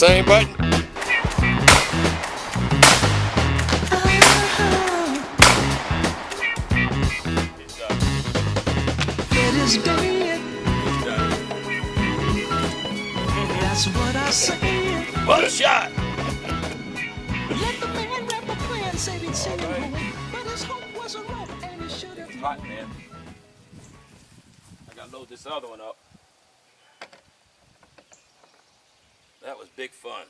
same button? It is dead. That's what I said. What a shot! Let the man rap a plan, said he'd send him home, but his hope wasn't right, and he should have. It's hot, man. I gotta load this other one up. That was big fun.